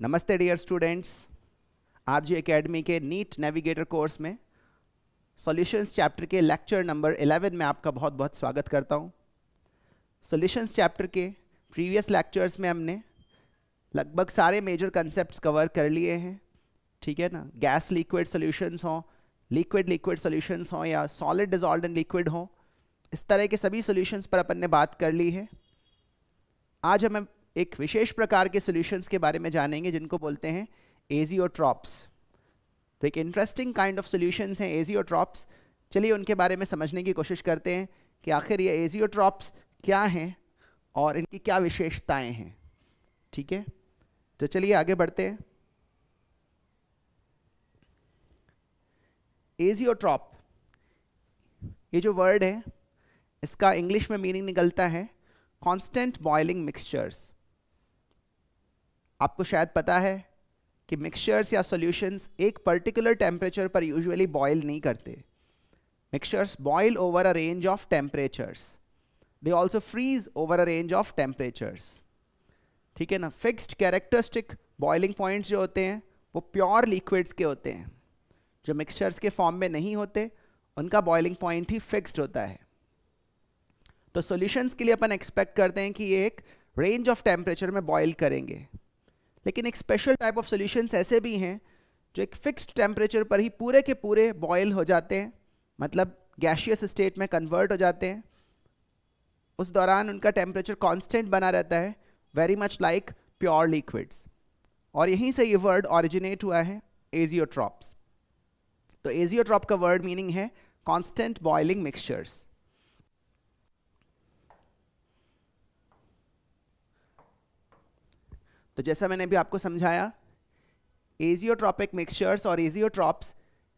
नमस्ते dear students, RJ academy के NEET navigator course में सॉल्यूशंस चैप्टर के लेक्चर नंबर 11 में आपका बहुत बहुत स्वागत करता हूं। सॉल्यूशंस चैप्टर के प्रीवियस लेक्चर्स में हमने लगभग सारे मेजर कंसेप्ट्स कवर कर लिए हैं, ठीक है ना। गैस लिक्विड सॉल्यूशंस हों, लिक्विड लिक्विड सॉल्यूशंस हों या सॉलिड डिसॉल्व्ड इन लिक्विड हों, इस तरह के सभी सॉल्यूशंस पर अपन ने बात कर ली है। आज हम एक विशेष प्रकार के सॉल्यूशंस के बारे में जानेंगे जिनको बोलते हैं एजियोट्रॉप्स। तो एक इंटरेस्टिंग काइंड ऑफ सॉल्यूशंस हैं एजियोट्रॉप्स। चलिए उनके बारे में समझने की कोशिश करते हैं कि आखिर ये एजियोट्रॉप्स क्या हैं और इनकी क्या विशेषताएं हैं, ठीक है। तो चलिए आगे बढ़ते हैं। एजियोट्रॉप, ये जो वर्ड है इसका इंग्लिश में मीनिंग निकलता है कांस्टेंट बॉइलिंग मिक्सचर्स। आपको शायद पता है कि मिक्सचर्स या सॉल्यूशंस एक पर्टिकुलर टेम्परेचर पर यूजुअली बॉयल नहीं करते। Mixtures boil over a range of temperatures, they also freeze over a range of temperatures, ठीक है ना। फिक्स्ड कैरेक्टरिस्टिक बॉइलिंग पॉइंट्स जो होते हैं वो प्योर लिक्विड्स के होते हैं। जो मिक्सचर्स के फॉर्म में नहीं होते उनका बॉइलिंग पॉइंट ही फिक्स्ड होता है। तो सॉल्यूशंस के लिए अपन एक्सपेक्ट करते हैं कि ये एक रेंज ऑफ टेम्परेचर में बॉयल करेंगे, लेकिन एक स्पेशल टाइप ऑफ सॉल्यूशंस ऐसे भी हैं जो एक फिक्स्ड टेम्परेचर पर ही पूरे के पूरे बॉयल हो जाते हैं, मतलब गैसियस स्टेट में कन्वर्ट हो जाते हैं। उस दौरान उनका टेम्परेचर कांस्टेंट बना रहता है, very much like pure liquids. और यहीं से ये वर्ड ऑरिजिनेट हुआ है एजियोट्रॉप्स। तो एजियोट्रॉप का वर्ड मीनिंग है कांस्टेंट बॉइलिंग मिक्सचर्स। तो जैसा मैंने अभी आपको समझाया, एजियोट्रॉपिक मिक्सचर्स और azeotropes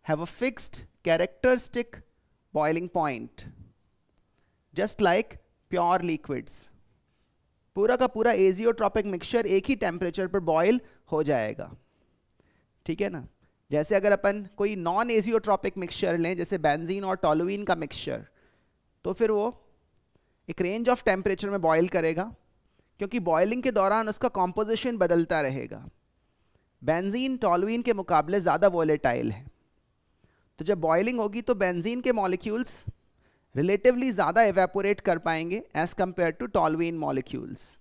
have a fixed characteristic boiling point just like pure liquids. पूरा का पूरा एजियोट्रॉपिक मिक्सचर एक ही टेम्परेचर पर बॉयल हो जाएगा, ठीक है ना। जैसे अगर अपन कोई नॉन एजियोट्रॉपिक मिक्सचर लें, जैसे बेंजीन और टोलुइन का मिक्सचर, तो फिर वो एक रेंज ऑफ टेम्परेचर में बॉयल करेगा, क्योंकि बॉइलिंग के दौरान उसका कॉम्पोजिशन बदलता रहेगा। बेंजीन टोलुइन के मुकाबले ज़्यादा वोलेटाइल है, तो जब बॉइलिंग होगी तो बेंजीन के मॉलिक्यूल्स रिलेटिवली ज़्यादा एवेपोरेट कर पाएंगे as compare to toluene molecules.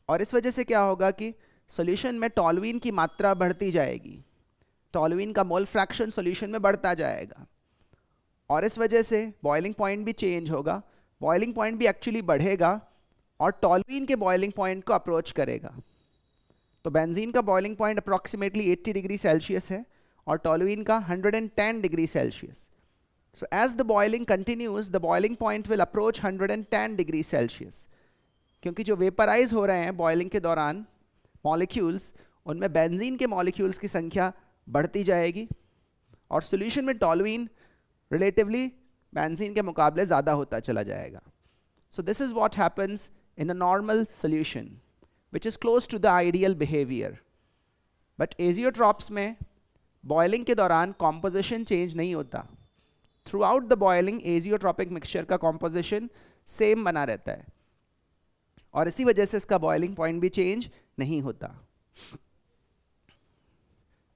और इस वजह से क्या होगा कि सॉल्यूशन में टोलुइन की मात्रा बढ़ती जाएगी, टोलुइन का मोल फ्रैक्शन सॉल्यूशन में बढ़ता जाएगा, और इस वजह से बॉइलिंग पॉइंट भी चेंज होगा। बॉइलिंग पॉइंट भी एक्चुअली बढ़ेगा और टोलुइन के बॉइलिंग पॉइंट को अप्रोच करेगा। तो बेंजीन का boiling point approximately 80 degree Celsius है और टोलुइन का 110 degree Celsius. So as the boiling continues, the boiling point will approach 110 degree Celsius, क्योंकि जो वेपराइज हो रहे हैं बॉइलिंग के दौरान मॉलिक्यूल्स, उनमें बेंजीन के मॉलिक्यूल्स की संख्या बढ़ती जाएगी और सॉल्यूशन में टोलुइन रिलेटिवली बेंजीन के मुकाबले ज़्यादा होता चला जाएगा। So this is what happens in a normal solution, which is close to the ideal behavior. But azeotrops में boiling के दौरान composition change नहीं होता। Throughout the boiling, azeotropic mixture का composition same बना रहता है और इसी वजह से इसका boiling point भी change नहीं होता।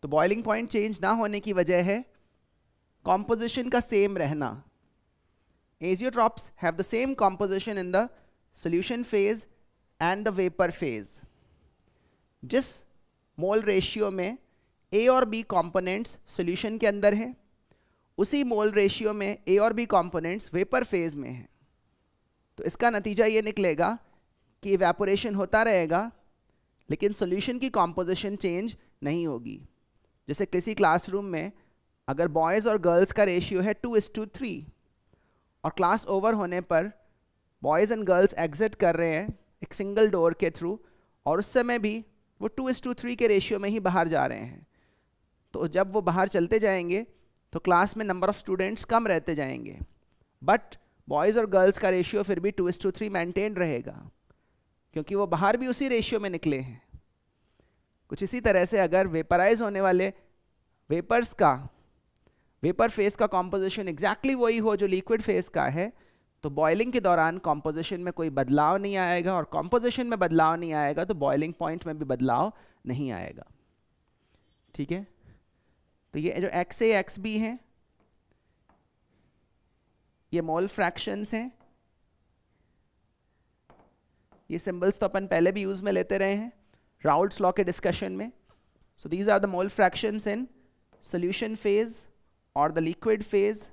तो boiling point change ना होने की वजह है composition का same रहना। Azeotrops have the same composition in the solution phase and the vapor phase. जिस मोल रेशियो में A और B components solution के अंदर हैं, उसी मोल रेशियो में A और B components vapor phase में हैं। तो इसका नतीजा ये निकलेगा कि evaporation होता रहेगा, लेकिन solution की composition change नहीं होगी। जैसे किसी क्लासरूम में अगर बॉयज़ और गर्ल्स का रेशियो है 2:3 और क्लास ओवर होने पर बॉयज़ एंड गर्ल्स एग्जिट कर रहे हैं एक सिंगल डोर के थ्रू, और उस समय भी वो 2:3 के रेशियो में ही बाहर जा रहे हैं, तो जब वो बाहर चलते जाएंगे तो क्लास में नंबर ऑफ स्टूडेंट्स कम रहते जाएंगे, बट बॉयज़ और गर्ल्स का रेशियो फिर भी 2:3 मेंटेन रहेगा, क्योंकि वो बाहर भी उसी रेशियो में निकले हैं। कुछ इसी तरह से अगर वेपराइज होने वाले वेपर्स का वेपर फेज का कॉम्पोजिशन एग्जैक्टली वही हो जो लिक्विड फेज का है, तो बॉइलिंग के दौरान कॉम्पोजिशन में कोई बदलाव नहीं आएगा, और कॉम्पोजिशन में बदलाव नहीं आएगा तो बॉइलिंग पॉइंट में भी बदलाव नहीं आएगा। ठीक है, तो ये जो XA XB हैं ये मोल फ्रैक्शंस हैं। ये सिंबल्स तो अपन पहले भी यूज में लेते रहे हैं राउल्ट्स लॉ के डिस्कशन में। So these are the mole fractions in solution phase और द लिक्विड फेज।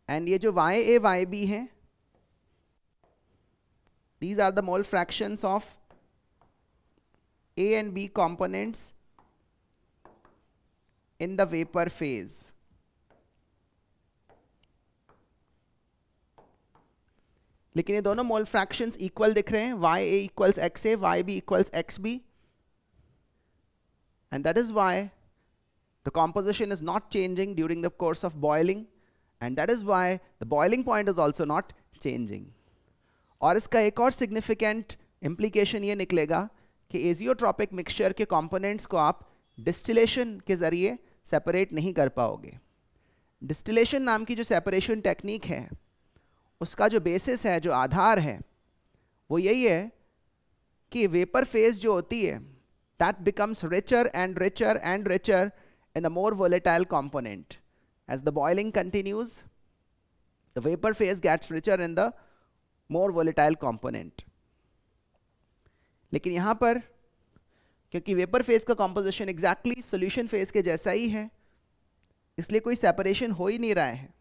एंड ये जो YA YB हैं these are the mole fractions of A and B components in the vapor phase. लेकिन ये दोनों मोल fractions equal दिख रहे हैं, YA equals XA, YB equals XB, and that is why the composition is not changing during the course of boiling, and that is why the boiling point is also not changing. और इसका एक और significant implication ये निकलेगा कि azeotropic mixture के components को आप डिस्टिलेशन के ज़रिए सेपरेट नहीं कर पाओगे। डिस्टिलेशन नाम की जो सेपरेशन टेक्निक है उसका जो बेसिस है, जो आधार है, वो यही है कि वेपर फेज जो होती है that becomes richer and richer and richer in the more volatile component. As the boiling continues the vapour phase gets richer in the more volatile component. लेकिन यहाँ पर क्योंकि वेपर फेज का कॉम्पोजिशन एग्जैक्टली सॉल्यूशन फेज के जैसा ही है, इसलिए कोई सेपरेशन हो ही नहीं रहा है।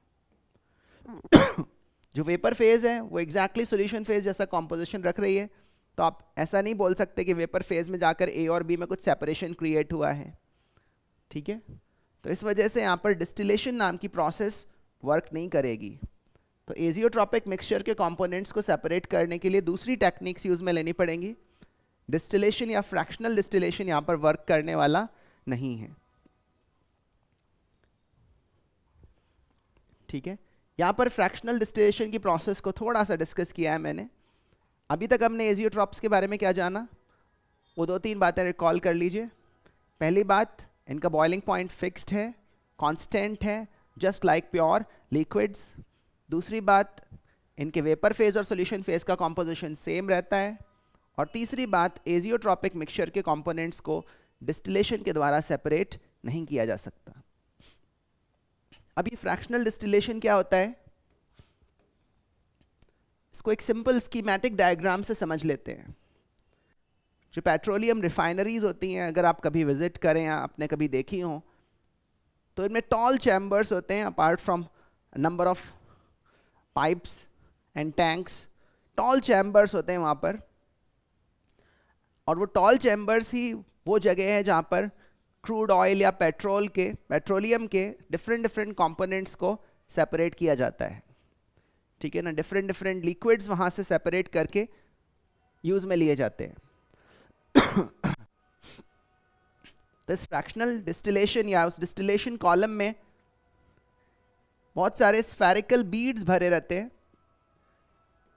जो वेपर फेज है वो एग्जैक्टली सॉल्यूशन फेज जैसा कॉम्पोजिशन रख रही है, तो आप ऐसा नहीं बोल सकते कि वेपर फेज में जाकर A और B में कुछ सेपरेशन क्रिएट हुआ है। ठीक है, तो इस वजह से यहाँ पर डिस्टिलेशन नाम की प्रोसेस वर्क नहीं करेगी। तो एजियोट्रॉपिक मिक्सचर के कंपोनेंट्स को सेपरेट करने के लिए दूसरी टेक्निक्स यूज में लेनी पड़ेंगी। डिस्टिलेशन या फ्रैक्शनल डिस्टिलेशन यहाँ पर वर्क करने वाला नहीं है। ठीक है, यहाँ पर फ्रैक्शनल डिस्टिलेशन की प्रोसेस को थोड़ा सा डिस्कस किया है मैंने। अभी तक हमने एजियोट्रॉप्स के बारे में क्या जाना, वो 2-3 बातें रिकॉल कर लीजिए। पहली बात, इनका बॉइलिंग पॉइंट फिक्स्ड है, कांस्टेंट है, जस्ट लाइक प्योर लिक्विड्स। दूसरी बात, इनके वेपर फेज और सॉल्यूशन फेज का कॉम्पोजिशन सेम रहता है। और तीसरी बात, एजियोट्रॉपिक मिक्सचर के कंपोनेंट्स को डिस्टिलेशन के द्वारा सेपरेट नहीं किया जा सकता। अब ये फ्रैक्शनल डिस्टिलेशन क्या होता है, इसको एक सिंपल स्कीमेटिक डायग्राम से समझ लेते हैं। जो पेट्रोलियम रिफाइनरीज होती हैं, अगर आप कभी विजिट करें या आपने कभी देखी हो, तो इनमें टॉल चैम्बर्स होते हैं। Apart from number of pipes and tanks, tall chambers होते हैं वहाँ पर। और वो टॉल चैम्बर्स ही वो जगह है जहाँ पर क्रूड ऑयल या पेट्रोलियम के डिफरेंट कंपोनेंट्स को सेपरेट किया जाता है। ठीक है ना, डिफरेंट लिक्विड्स वहाँ से सेपरेट करके यूज में लिए जाते हैं। तो इस फ्रैक्शनल डिस्टिलेशन या उस डिस्टिलेशन कॉलम में बहुत सारे स्फेरिकल बीड्स भरे रहते हैं।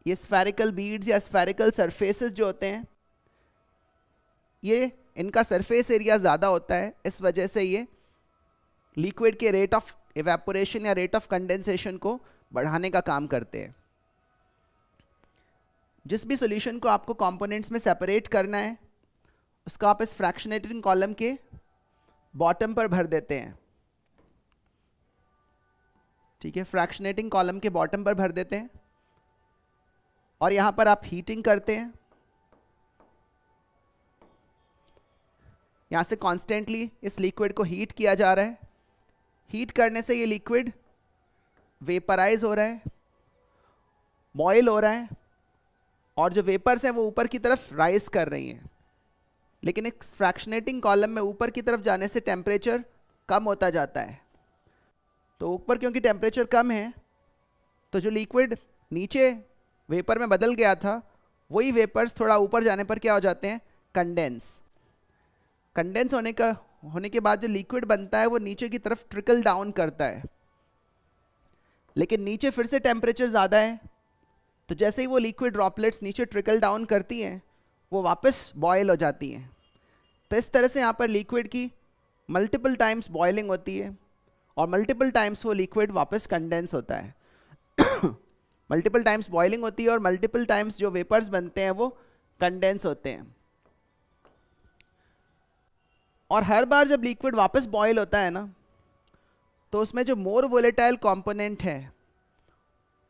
ये स्फेरिकल बीड्स या स्फेरिकल सरफेसेस जो होते हैं, ये इनका सरफेस एरिया ज़्यादा होता है, इस वजह से ये लिक्विड के रेट ऑफ इवेपोरेशन या रेट ऑफ कंडेंसेशन को बढ़ाने का काम करते हैं। जिस भी सॉल्यूशन को आपको कंपोनेंट्स में सेपरेट करना है, उसको आप इस फ्रैक्शनेटिंग कॉलम के बॉटम पर भर देते हैं। ठीक है, फ्रैक्शनेटिंग कॉलम के बॉटम पर भर देते हैं और यहां पर आप हीटिंग करते हैं। यहां से कॉन्स्टेंटली इस लिक्विड को हीट किया जा रहा है। हीट करने से ये लिक्विड वेपराइज हो रहा है, बॉयल हो रहा है, और जो वेपर्स हैं वो ऊपर की तरफ राइज कर रही हैं। लेकिन एक फ्रैक्शनेटिंग कॉलम में ऊपर की तरफ जाने से टेम्परेचर कम होता जाता है। तो ऊपर क्योंकि टेम्परेचर कम है, तो जो लिक्विड नीचे वेपर में बदल गया था, वही वेपर्स थोड़ा ऊपर जाने पर क्या हो जाते हैं, कंडेंस होने के बाद जो लिक्विड बनता है वो नीचे की तरफ ट्रिकल डाउन करता है। लेकिन नीचे फिर से टेम्परेचर ज़्यादा है, तो जैसे ही वो लिक्विड ड्रॉपलेट्स नीचे ट्रिकल डाउन करती हैं, वो वापस बॉयल हो जाती हैं। तो इस तरह से यहाँ पर लिक्विड की मल्टीपल टाइम्स बॉइलिंग होती है और मल्टीपल टाइम्स वो लिक्विड वापस कंडेंस होता है। मल्टीपल टाइम्स बॉइलिंग होती है और मल्टीपल टाइम्स जो वेपर्स बनते हैं वो कंडेंस होते हैं। और हर बार जब लिक्विड वापस बॉयल होता है ना, तो उसमें जो मोर वोलेटाइल कंपोनेंट है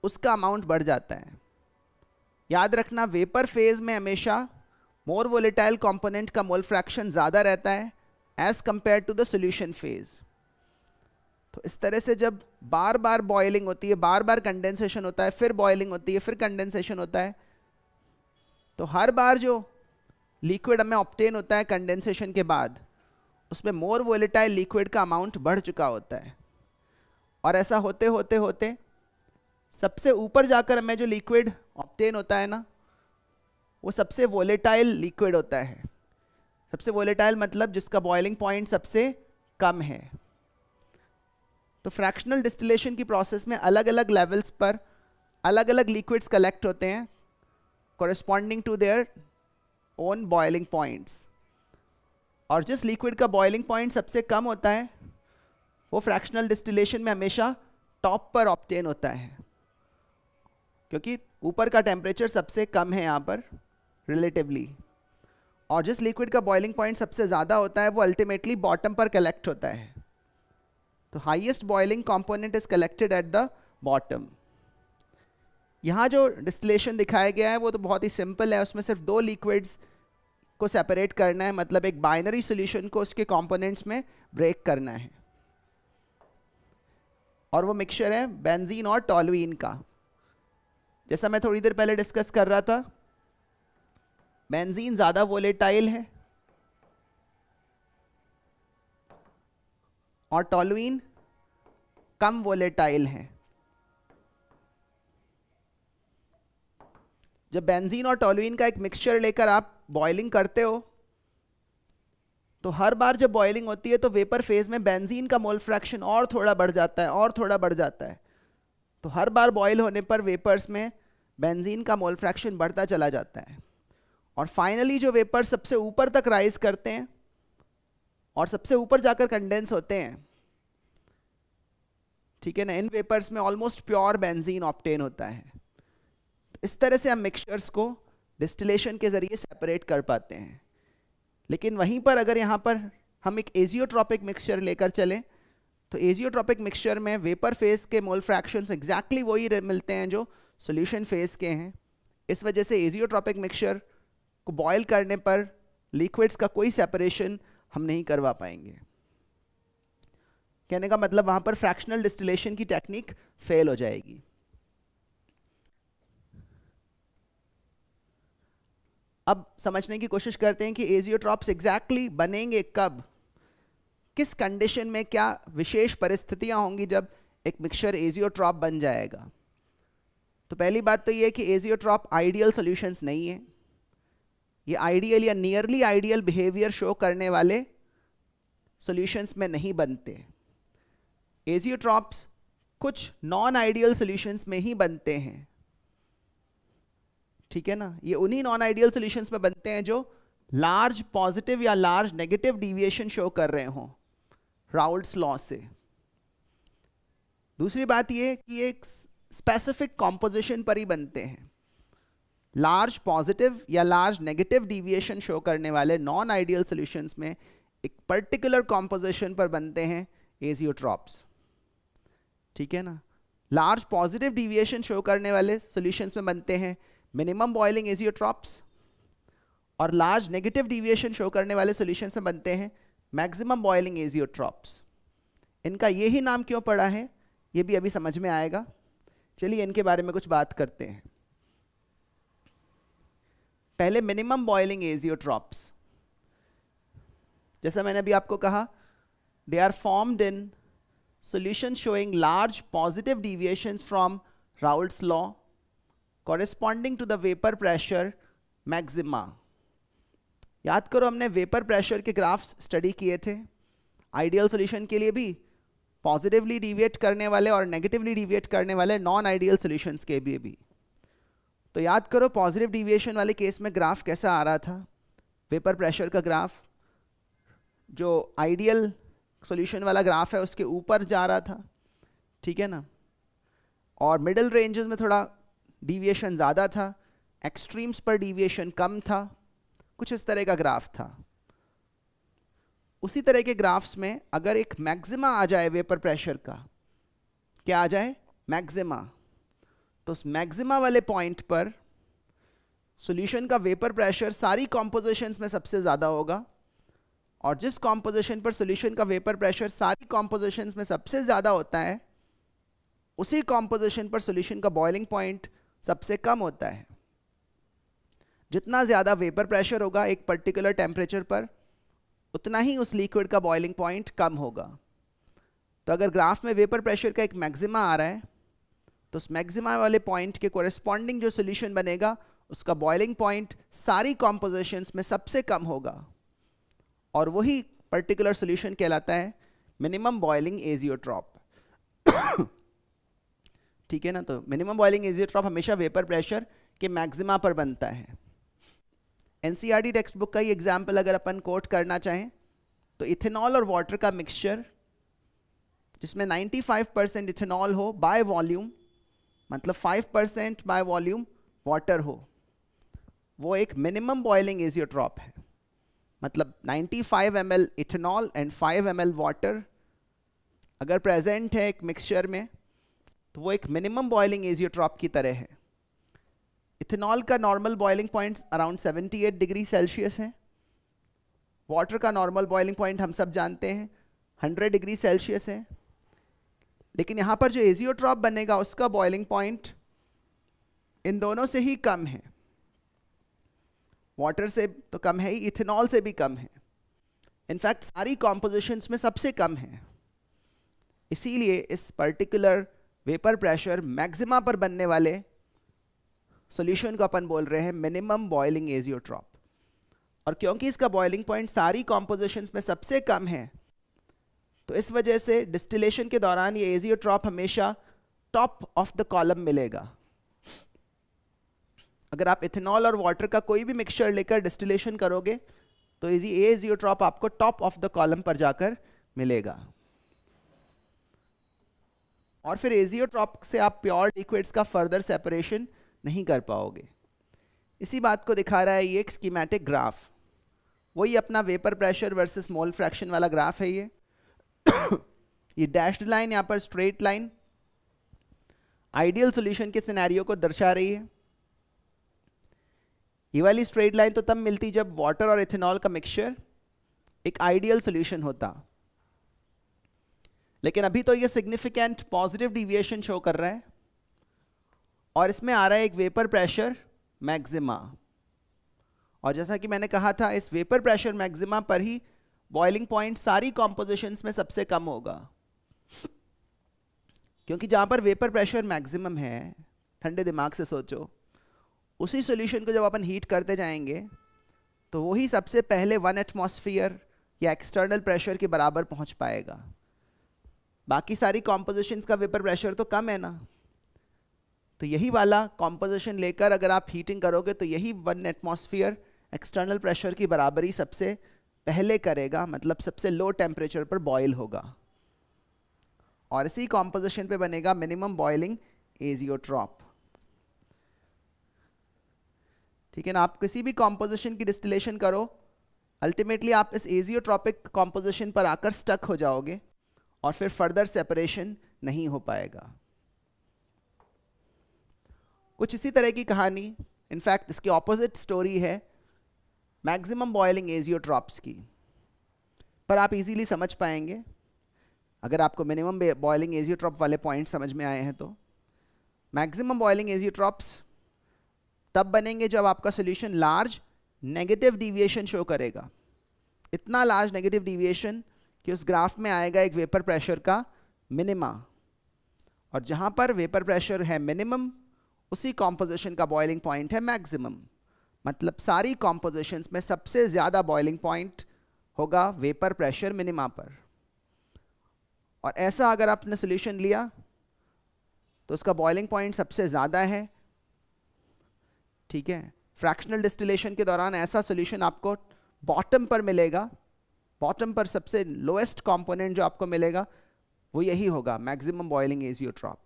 उसका अमाउंट बढ़ जाता है। याद रखना, वेपर फेज में हमेशा मोर वोलेटाइल कंपोनेंट का मोल फ्रैक्शन ज़्यादा रहता है as compare to the solution phase. तो इस तरह से जब बार बार बॉइलिंग होती है, बार बार कंडेंसेशन होता है, फिर बॉइलिंग होती है, फिर कंडेंसेशन होता है, तो हर बार जो लिक्विड हमें ऑब्टेन होता है कंडेंसेशन के बाद, उसमें मोर वोलेटाइल लिक्विड का अमाउंट बढ़ चुका होता है। और ऐसा होते होते होते सबसे ऊपर जाकर हमें जो लिक्विड ऑब्टेन होता है ना, वो सबसे वोलेटाइल लिक्विड होता है। सबसे वोलेटाइल मतलब जिसका बॉइलिंग पॉइंट सबसे कम है। तो फ्रैक्शनल डिस्टिलेशन की प्रोसेस में अलग अलग लेवल्स पर अलग अलग लिक्विड्स कलेक्ट होते हैं corresponding to their own boiling points. और जिस लिक्विड का बॉइलिंग पॉइंट सबसे कम होता है वो फ्रैक्शनल डिस्टिलेशन में हमेशा टॉप पर ऑब्टेन होता है, क्योंकि ऊपर का टेम्परेचर सबसे कम है यहाँ पर रिलेटिवली। और जिस लिक्विड का बॉइलिंग पॉइंट सबसे ज़्यादा होता है वो अल्टीमेटली बॉटम पर कलेक्ट होता है। तो highest boiling component is collected at the bottom. यहाँ जो डिस्टिलेशन दिखाया गया है वो तो बहुत ही सिंपल है। उसमें सिर्फ 2 लिक्विड्स को सेपरेट करना है, मतलब एक बाइनरी सॉल्यूशन को उसके कंपोनेंट्स में ब्रेक करना है। और वो मिक्सचर है बेंजीन और टॉलुइन का। जैसा मैं थोड़ी देर पहले डिस्कस कर रहा था, बेंजीन ज़्यादा वोलेटाइल है और टॉलुइन कम वोलेटाइल है। जब बेंजीन और टॉलुइन का एक मिक्सचर लेकर आप बॉइलिंग करते हो, तो हर बार जब बॉइलिंग होती है तो वेपर फेज में बेंजीन का मोल फ्रैक्शन और थोड़ा बढ़ जाता है और थोड़ा बढ़ जाता है। तो हर बार बॉयल होने पर वेपर्स में बेंजीन का मोल फ्रैक्शन बढ़ता चला जाता है। और फाइनली जो वेपर सबसे ऊपर तक राइज करते हैं और सबसे ऊपर जाकर कंडेंस होते हैं, ठीक है ना, इन वेपर्स में ऑलमोस्ट प्योर बेंजीन ऑब्टेन होता है। तो इस तरह से हम मिक्सचर्स को डिस्टिलेशन के जरिए सेपरेट कर पाते हैं। लेकिन वहीं पर अगर यहाँ पर हम एक एजियोट्रॉपिक मिक्सचर लेकर चलें, तो एजियोट्रॉपिक मिक्सचर में वेपर फेज के मोल फ्रैक्शंस एग्जैक्टली वही मिलते हैं जो सॉल्यूशन फेज के हैं। इस वजह से एजियोट्रॉपिक मिक्सचर को बॉयल करने पर लिक्विड्स का कोई सेपरेशन हम नहीं करवा पाएंगे। कहने का मतलब वहाँ पर फ्रैक्शनल डिस्टिलेशन की टेक्निक फेल हो जाएगी। अब समझने की कोशिश करते हैं कि एजियोट्रॉप्स एग्जैक्टली बनेंगे कब, किस कंडीशन में, क्या विशेष परिस्थितियां होंगी जब एक मिक्सचर एजियोट्रॉप बन जाएगा। तो पहली बात तो ये है कि एजियोट्रॉप आइडियल सॉल्यूशंस नहीं है। ये आइडियल या नियरली आइडियल बिहेवियर शो करने वाले सॉल्यूशंस में नहीं बनते। एजियोट्रॉप्स कुछ नॉन आइडियल सॉल्यूशंस में ही बनते हैं, ठीक है ना। ये उन्हीं नॉन आइडियल सॉल्यूशंस में बनते हैं जो लार्ज पॉजिटिव या लार्ज नेगेटिव डिविएशन शो कर रहे हों राउल्ट्स लॉ से। दूसरी बात ये कि एक स्पेसिफिक कॉम्पोजिशन पर ही बनते हैं। लार्ज पॉजिटिव या लार्ज नेगेटिव डिविएशन शो करने वाले नॉन आइडियल सॉल्यूशंस में एक पर्टिकुलर कॉम्पोजिशन पर बनते हैं एजियोट्रॉप्स, ठीक है ना। लार्ज पॉजिटिव डिविएशन शो करने वाले सॉल्यूशंस में बनते हैं मिनिमम बॉइलिंग एजियोट्रॉप्स, और लार्ज नेगेटिव डिविएशन शो करने वाले सॉल्यूशंस में बनते हैं मैक्सिमम बॉइलिंग एजियोट्रॉप्स। इनका ये ही नाम क्यों पड़ा है ये भी अभी समझ में आएगा। चलिए इनके बारे में कुछ बात करते हैं। पहले मिनिमम बॉइलिंग एजियोट्रॉप्स, जैसा मैंने अभी आपको कहा, they are formed in solutions showing large positive deviations from Raoult's law corresponding to the vapor pressure maxima। याद करो हमने वेपर प्रेशर के ग्राफ्स स्टडी किए थे, आइडियल सॉल्यूशन के लिए भी, पॉजिटिवली डिविएट करने वाले और नेगेटिवली डिविएट करने वाले नॉन आइडियल सॉल्यूशंस के लिए भी। तो याद करो पॉजिटिव डिविएशन वाले केस में ग्राफ कैसा आ रहा था, वेपर प्रेशर का ग्राफ जो आइडियल सॉल्यूशन वाला ग्राफ है उसके ऊपर जा रहा था, ठीक है ना। और मिडिल रेंजेस में थोड़ा डिविएशन ज़्यादा था, एक्सट्रीम्स पर डिविएशन कम था, कुछ इस तरह का ग्राफ था। उसी तरह के ग्राफ्स में अगर एक मैक्सिमा आ जाए वेपर प्रेशर का, क्या आ जाए? मैक्सिमा। तो उस मैक्सिमा वाले पॉइंट पर सॉल्यूशन का वेपर प्रेशर सारी कॉम्पोजिशंस में सबसे ज़्यादा होगा, और जिस कॉम्पोजिशन पर सॉल्यूशन का वेपर प्रेशर सारी कॉम्पोजिशंस में सबसे ज़्यादा होता है, उसी कॉम्पोजिशन पर सॉल्यूशन का बॉइलिंग पॉइंट सबसे कम होता है। जितना ज़्यादा वेपर प्रेशर होगा एक पर्टिकुलर टेम्परेचर पर, उतना ही उस लिक्विड का बॉइलिंग पॉइंट कम होगा। तो अगर ग्राफ में वेपर प्रेशर का एक मैक्सिमा आ रहा है, तो उस मैक्सिमा वाले पॉइंट के कोरेस्पॉन्डिंग जो सॉल्यूशन बनेगा उसका बॉइलिंग पॉइंट सारी कॉम्पोजिशंस में सबसे कम होगा, और वही पर्टिकुलर सॉल्यूशन कहलाता है मिनिमम बॉइलिंग एजियोट्रॉप। ठीक है ना? तो मिनिमम बॉइलिंग एजियोट्रॉप हमेशा वेपर प्रेशर के मैक्सिमा पर बनता है। एनसीईआरटी टेक्स्ट बुक का ही एग्जाम्पल अगर अपन कोट करना चाहें तो इथेनॉल और वाटर का मिक्सचर जिसमें 95% इथेनॉल हो बाय वॉल्यूम, मतलब 5% बाय वॉल्यूम वाटर हो, वो एक मिनिमम बॉइलिंग एजियोट्रॉप है। मतलब 95 ml ethanol and 5 ml water अगर प्रेजेंट है एक मिक्सचर में, तो वो एक मिनिमम बॉइलिंग एजियोट्रॉप की तरह है। इथेनॉल का normal boiling point around 78 degree Celsius है। वाटर का नॉर्मल बॉइलिंग पॉइंट हम सब जानते हैं 100 डिग्री सेल्सियस है। लेकिन यहाँ पर जो एजियोट्रॉप बनेगा उसका बॉइलिंग पॉइंट इन दोनों से ही कम है। वाटर से तो कम है ही, इथेनॉल से भी कम है, इनफैक्ट सारी कॉम्पोजिशंस में सबसे कम है। इसीलिए इस पर्टिकुलर वेपर प्रेशर मैक्सिमा पर बनने वाले सॉल्यूशन को अपन बोल रहे हैं मिनिमम बॉइलिंग एजियोट्रॉप। और क्योंकि इसका बॉइलिंग पॉइंट सारी कॉम्पोजिशंस में सबसे कम है, तो इस वजह से डिस्टिलेशन के दौरान ये एजियोट्रॉप हमेशा टॉप ऑफ द कॉलम मिलेगा। अगर आप इथेनॉल और वाटर का कोई भी मिक्सचर लेकर डिस्टिलेशन करोगे तो एजियोट्रॉप आपको टॉप ऑफ द कॉलम पर जाकर मिलेगा। और फिर एजियोट्रॉप से आप प्योर लिक्विड्स का फर्दर सेपरेशन नहीं कर पाओगे। इसी बात को दिखा रहा है ये एक स्कीमेटिक ग्राफ। वही अपना vapour pressure versus mole fraction वाला ग्राफ है ये। ये डैश्ड लाइन यहाँ पर स्ट्रेट लाइन आइडियल सॉल्यूशन के सिनेरियो को दर्शा रही है। ये वाली स्ट्रेट लाइन तो तब मिलती जब वाटर और इथेनॉल का मिक्सचर एक आइडियल सॉल्यूशन होता, लेकिन अभी तो ये सिग्निफिकेंट पॉजिटिव डिविएशन शो कर रहा है और इसमें आ रहा है एक वेपर प्रेशर मैक्सिमा। और जैसा कि मैंने कहा था इस वेपर प्रेशर मैक्सिमा पर ही बॉइलिंग पॉइंट सारी कॉम्पोजिशंस में सबसे कम होगा, क्योंकि जहां पर वेपर प्रेशर मैक्सिमम है, ठंडे दिमाग से सोचो, उसी सॉल्यूशन को जब अपन हीट करते जाएंगे तो वही सबसे पहले 1 एटमॉस्फेयर या एक्सटर्नल प्रेशर के बराबर पहुंच पाएगा। बाकी सारी कॉम्पोजिशंस का वेपर प्रेशर तो कम है ना, तो यही वाला कॉम्पोजिशन लेकर अगर आप हीटिंग करोगे तो यही 1 एटमॉस्फेयर एक्सटर्नल प्रेशर की बराबरी सबसे पहले करेगा, मतलब सबसे लो टेम्परेचर पर बॉयल होगा और इसी कॉम्पोजिशन पे बनेगा मिनिमम बॉइलिंग एजियोट्रॉप। ठीक है ना? आप किसी भी कॉम्पोजिशन की डिस्टिलेशन करो, अल्टीमेटली आप इस एजियोट्रॉपिक कॉम्पोजिशन पर आकर स्टक हो जाओगे और फिर फर्दर सेपरेशन नहीं हो पाएगा। कुछ इसी तरह की कहानी, इनफैक्ट इसकी ऑपोजिट स्टोरी है मैक्सिमम बॉइलिंग एजियोट्रॉप्स की, पर आप इजीली समझ पाएंगे अगर आपको मिनिमम बॉइलिंग एजियोट्रॉप वाले पॉइंट समझ में आए हैं। तो मैक्सिमम बॉइलिंग एजियोट्रॉप्स तब बनेंगे जब आपका solution large negative deviation show करेगा, इतना लार्ज नेगेटिव डिविएशन कि उस ग्राफ में आएगा एक वेपर प्रेशर का मिनिमा, और जहां पर वेपर प्रेशर है मिनिमम उसी कॉम्पोजिशन का बॉइलिंग पॉइंट है मैक्सिमम। मतलब सारी कॉम्पोजिशंस में सबसे ज़्यादा बॉइलिंग पॉइंट होगा वेपर प्रेशर मिनिमा पर। और ऐसा अगर आपने सॉल्यूशन लिया तो उसका बॉइलिंग पॉइंट सबसे ज़्यादा है। ठीक है, फ्रैक्शनल डिस्टिलेशन के दौरान ऐसा सॉल्यूशन आपको बॉटम पर मिलेगा, बॉटम पर सबसे लोएस्ट कंपोनेंट जो आपको मिलेगा वो यही होगा मैक्सिमम बॉइलिंग एजियोट्रॉप।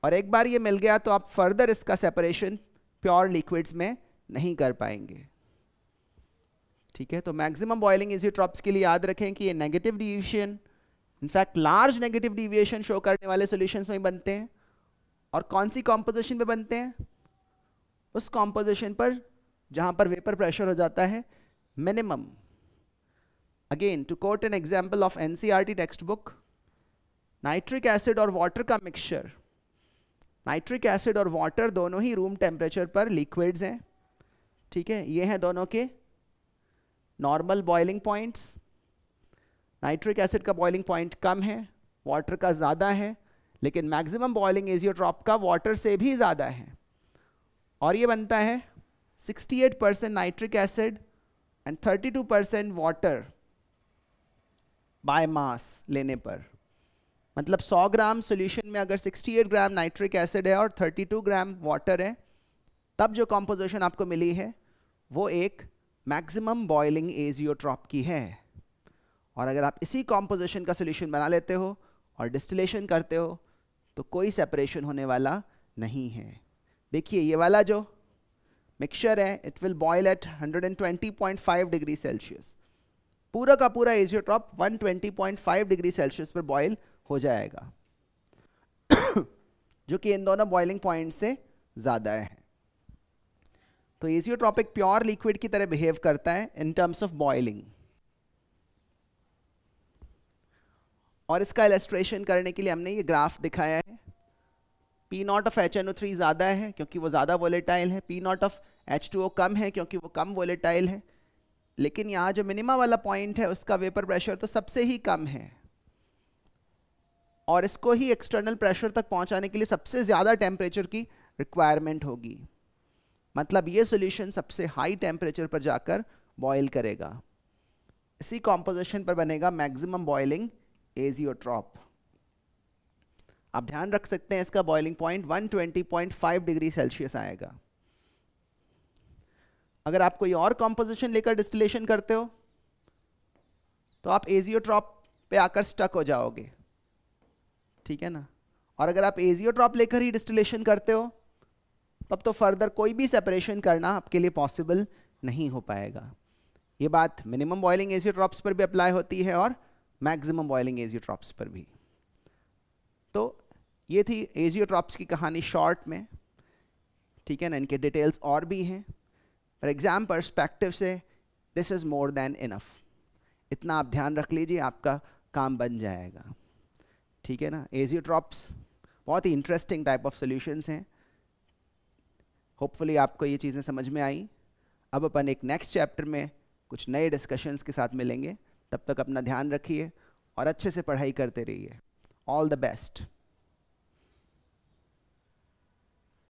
और एक बार ये मिल गया तो आप फर्दर इसका सेपरेशन प्योर लिक्विड्स में नहीं कर पाएंगे। ठीक है, तो मैक्सिमम बॉइलिंग एजियोट्रॉप्स के लिए याद रखें कि ये negative deviation, in fact large negative deviation show करने वाले सॉल्यूशंस में बनते हैं। और कौन सी कॉम्पोजिशन में बनते हैं? उस कॉम्पोजिशन पर जहां पर वेपर प्रेशर हो जाता है minimum. Again to quote an example of NCERT text book, nitric acid और वाटर का मिक्सचर, नाइट्रिक एसिड और वाटर दोनों ही रूम टेम्परेचर पर लिक्विड्स हैं। ठीक है, ये हैं दोनों के normal boiling points. Nitric acid का बॉइलिंग पॉइंट कम है, वाटर का ज़्यादा है, लेकिन मैक्सिमम बॉइलिंग एजियोट्रॉप का वाटर से भी ज़्यादा है। और ये बनता है 68% nitric acid and 32% water by mass लेने पर। मतलब 100 ग्राम सॉल्यूशन में अगर 68 ग्राम नाइट्रिक एसिड है और 32 ग्राम वाटर है, तब जो कॉम्पोजिशन आपको मिली है वो एक मैक्सिमम बॉइलिंग एजियोट्रॉप की है। और अगर आप इसी कॉम्पोजिशन का सॉल्यूशन बना लेते हो और डिस्टिलेशन करते हो तो कोई सेपरेशन होने वाला नहीं है। देखिए ये वाला जो मिक्सचर है, it will boil at 120.5 degree Celsius. पूरा का पूरा एजियोट्रॉप 120.5 डिग्री सेल्सियस पर बॉयल हो जाएगा जो कि इन दोनों बॉइलिंग पॉइंट से ज़्यादा है। तो एजियोट्रॉप एक प्योर लिक्विड की तरह बिहेव करता है इन टर्म्स ऑफ बॉइलिंग। और इसका इलस्ट्रेशन करने के लिए हमने ये ग्राफ दिखाया है। P नॉट ऑफ HNO3 ज़्यादा है क्योंकि वो ज़्यादा वोलेटाइल है, P नॉट ऑफ H2O कम है क्योंकि वो कम वोलेटाइल है। लेकिन यहाँ जो मिनिमा वाला पॉइंट है उसका वेपर प्रेशर तो सबसे ही कम है, और इसको ही एक्सटर्नल प्रेशर तक पहुँचाने के लिए सबसे ज़्यादा टेम्परेचर की रिक्वायरमेंट होगी। मतलब ये सॉल्यूशन सबसे हाई टेम्परेचर पर जाकर बॉयल करेगा। इसी कॉम्पोजिशन पर बनेगा मैक्सिमम बॉइलिंग एजियोट्रॉप। आप ध्यान रख सकते हैं इसका बॉइलिंग पॉइंट 120.5 डिग्री सेल्सियस आएगा। अगर आप कोई और कॉम्पोजिशन लेकर डिस्टिलेशन करते हो तो आप एजियोट्रॉप पे आकर स्टक हो जाओगे। ठीक है ना। और अगर आप एजियोट्रॉप लेकर ही डिस्टिलेशन करते हो तब तो फर्दर कोई भी सेपरेशन करना आपके लिए पॉसिबल नहीं हो पाएगा। ये बात मिनिमम बॉइलिंग एजियोट्रॉप्स पर भी अप्लाई होती है और मैक्सिमम बॉइलिंग एजियोट्रॉप्स पर भी। तो ये थी एजियोट्रॉप्स की कहानी शॉर्ट में। ठीक है ना, इनके डिटेल्स और भी हैं, पर एग्जाम पर्सपेक्टिव से this is more than enough. इतना आप ध्यान रख लीजिए, आपका काम बन जाएगा। ठीक है ना। एजियोट्रॉप्स बहुत ही इंटरेस्टिंग टाइप ऑफ सॉल्यूशंस हैं। होपफुली आपको ये चीज़ें समझ में आई। अब अपन एक नेक्स्ट चैप्टर में कुछ नए डिस्कशंस के साथ मिलेंगे। तब तक अपना ध्यान रखिए और अच्छे से पढ़ाई करते रहिए। All the best.